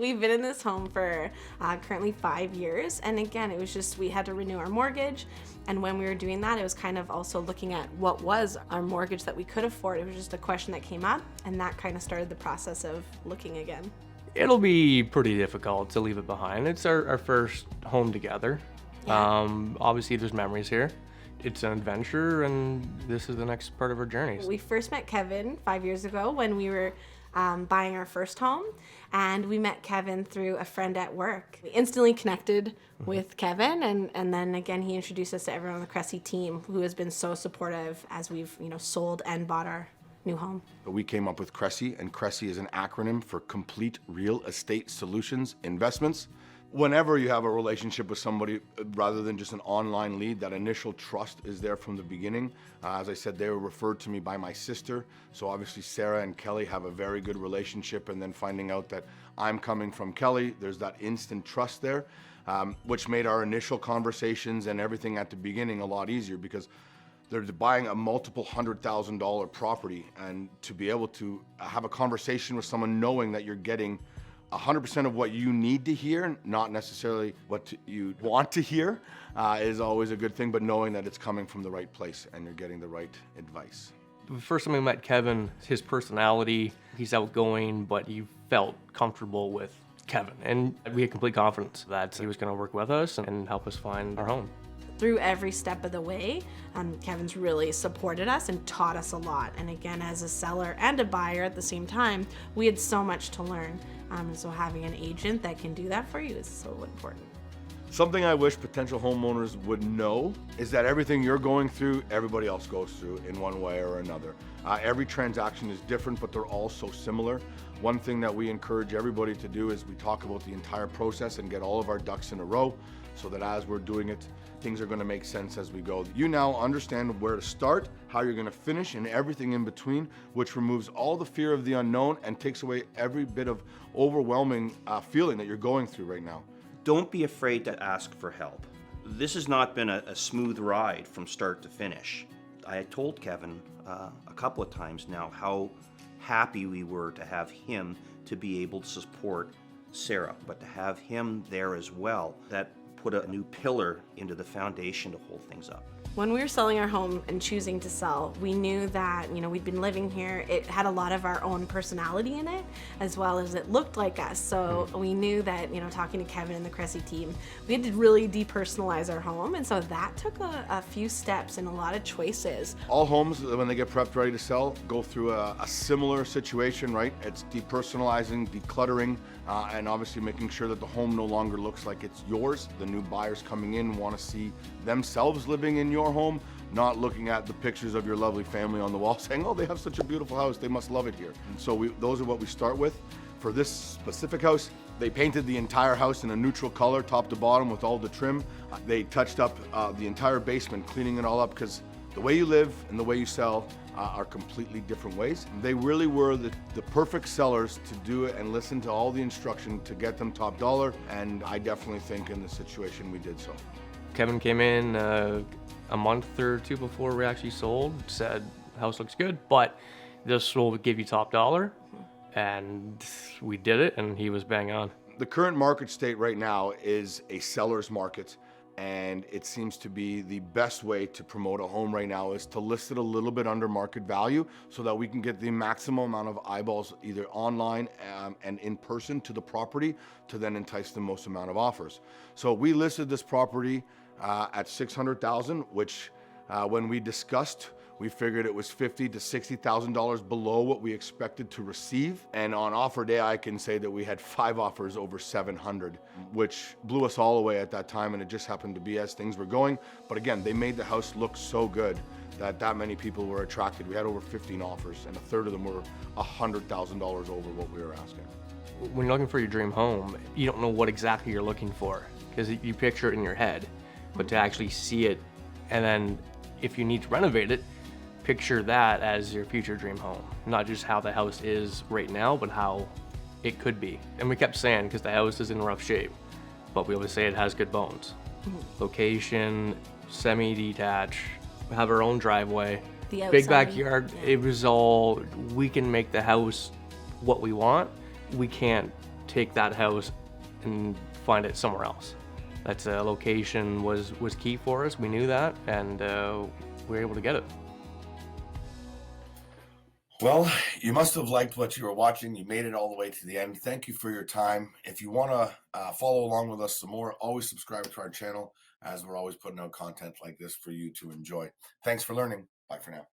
We've been in this home for currently 5 years. And again, it was just, we had to renew our mortgage. And when we were doing that, it was kind of also looking at what was our mortgage that we could afford. It was just a question that came up, and that kind of started the process of looking again. It'll be pretty difficult to leave it behind. It's our first home together. Yeah. Obviously, there's memories here. It's an adventure, and this is the next part of our journey. We first met Kevin 5 years ago when we were buying our first home, and we met Kevin through a friend at work. We instantly connected with Kevin, and then again he introduced us to everyone on the Cressy team, who has been so supportive as we've sold and bought our new home. We came up with Cressy, and Cressy is an acronym for Complete Real Estate Solutions Investments. Whenever you have a relationship with somebody, rather than just an online lead, that initial trust is there from the beginning. As I said, they were referred to me by my sister. So obviously Sarah and Kelly have a very good relationship, and then finding out that I'm coming from Kelly, there's that instant trust there, which made our initial conversations and everything at the beginning a lot easier, because they're buying a multiple $100,000 property, and to be able to have a conversation with someone knowing that you're getting 100% of what you need to hear, not necessarily what you want to hear, is always a good thing, but knowing that it's coming from the right place and you're getting the right advice. The first time we met Kevin, his personality, he's outgoing, but you felt comfortable with Kevin. And we had complete confidence that he was going to work with us and help us find our home. Through every step of the way, Kevin's really supported us and taught us a lot. And again, as a seller and a buyer at the same time, we had so much to learn. So having an agent that can do that for you is so important. Something I wish potential homeowners would know is that everything you're going through, everybody else goes through in one way or another. Every transaction is different, but they're all so similar. One thing that we encourage everybody to do is we talk about the entire process and get all of our ducks in a row, so that as we're doing it, things are going to make sense as we go. You now understand where to start, how you're going to finish, and everything in between, which removes all the fear of the unknown and takes away every bit of overwhelming feeling that you're going through right now. Don't be afraid to ask for help. This has not been a smooth ride from start to finish. I had told Kevin a couple of times now how happy we were to have him to be able to support Sarah, but to have him there as well, that put a new pillar into the foundation to hold things up. When we were selling our home and choosing to sell, we knew that, we'd been living here. It had a lot of our own personality in it, as well as it looked like us. So we knew that, talking to Kevin and the Cressy team, we had to really depersonalize our home. And so that took a few steps and a lot of choices. All homes, when they get prepped ready to sell, go through a similar situation, right? It's depersonalizing, decluttering, and obviously making sure that the home no longer looks like it's yours. The new buyers coming in want to see themselves living in your home, not looking at the pictures of your lovely family on the wall saying, oh, they have such a beautiful house, they must love it here. And so those are what we start with. For this specific house, they painted the entire house in a neutral color, top to bottom, with all the trim. They touched up the entire basement, cleaning it all up, because the way you live and the way you sell are completely different ways. They really were the perfect sellers to do it and listen to all the instruction to get them top dollar, and I definitely think in this situation we did so. Kevin came in a month or two before we actually sold, said, house looks good, but this will give you top dollar. And we did it, and he was bang on. The current market state right now is a seller's market, and it seems to be the best way to promote a home right now is to list it a little bit under market value, so that we can get the maximum amount of eyeballs either online and in person to the property, to then entice the most amount of offers. So we listed this property at $600,000, which when we discussed, we figured it was $50,000 to $60,000 below what we expected to receive. And on offer day, I can say that we had 5 offers over 700, which blew us all away at that time. And it just happened to be as things were going. But again, they made the house look so good that many people were attracted. We had over 15 offers, and a third of them were $100,000 over what we were asking. When you're looking for your dream home, you don't know what exactly you're looking for, because you picture it in your head. But to actually see it, and then if you need to renovate it, picture that as your future dream home, not just how the house is right now, but how it could be. And we kept saying, because the house is in rough shape, but we always say it has good bones. Location, semi-detached, have our own driveway, big backyard. Yeah. It was all, we can make the house what we want. We can't take that house and find it somewhere else. That's location was key for us. We knew that, and we were able to get it. Well, you must have liked what you were watching. You made it all the way to the end. Thank you for your time. If you want to follow along with us some more, always subscribe to our channel, as we're always putting out content like this for you to enjoy. Thanks for learning. Bye for now.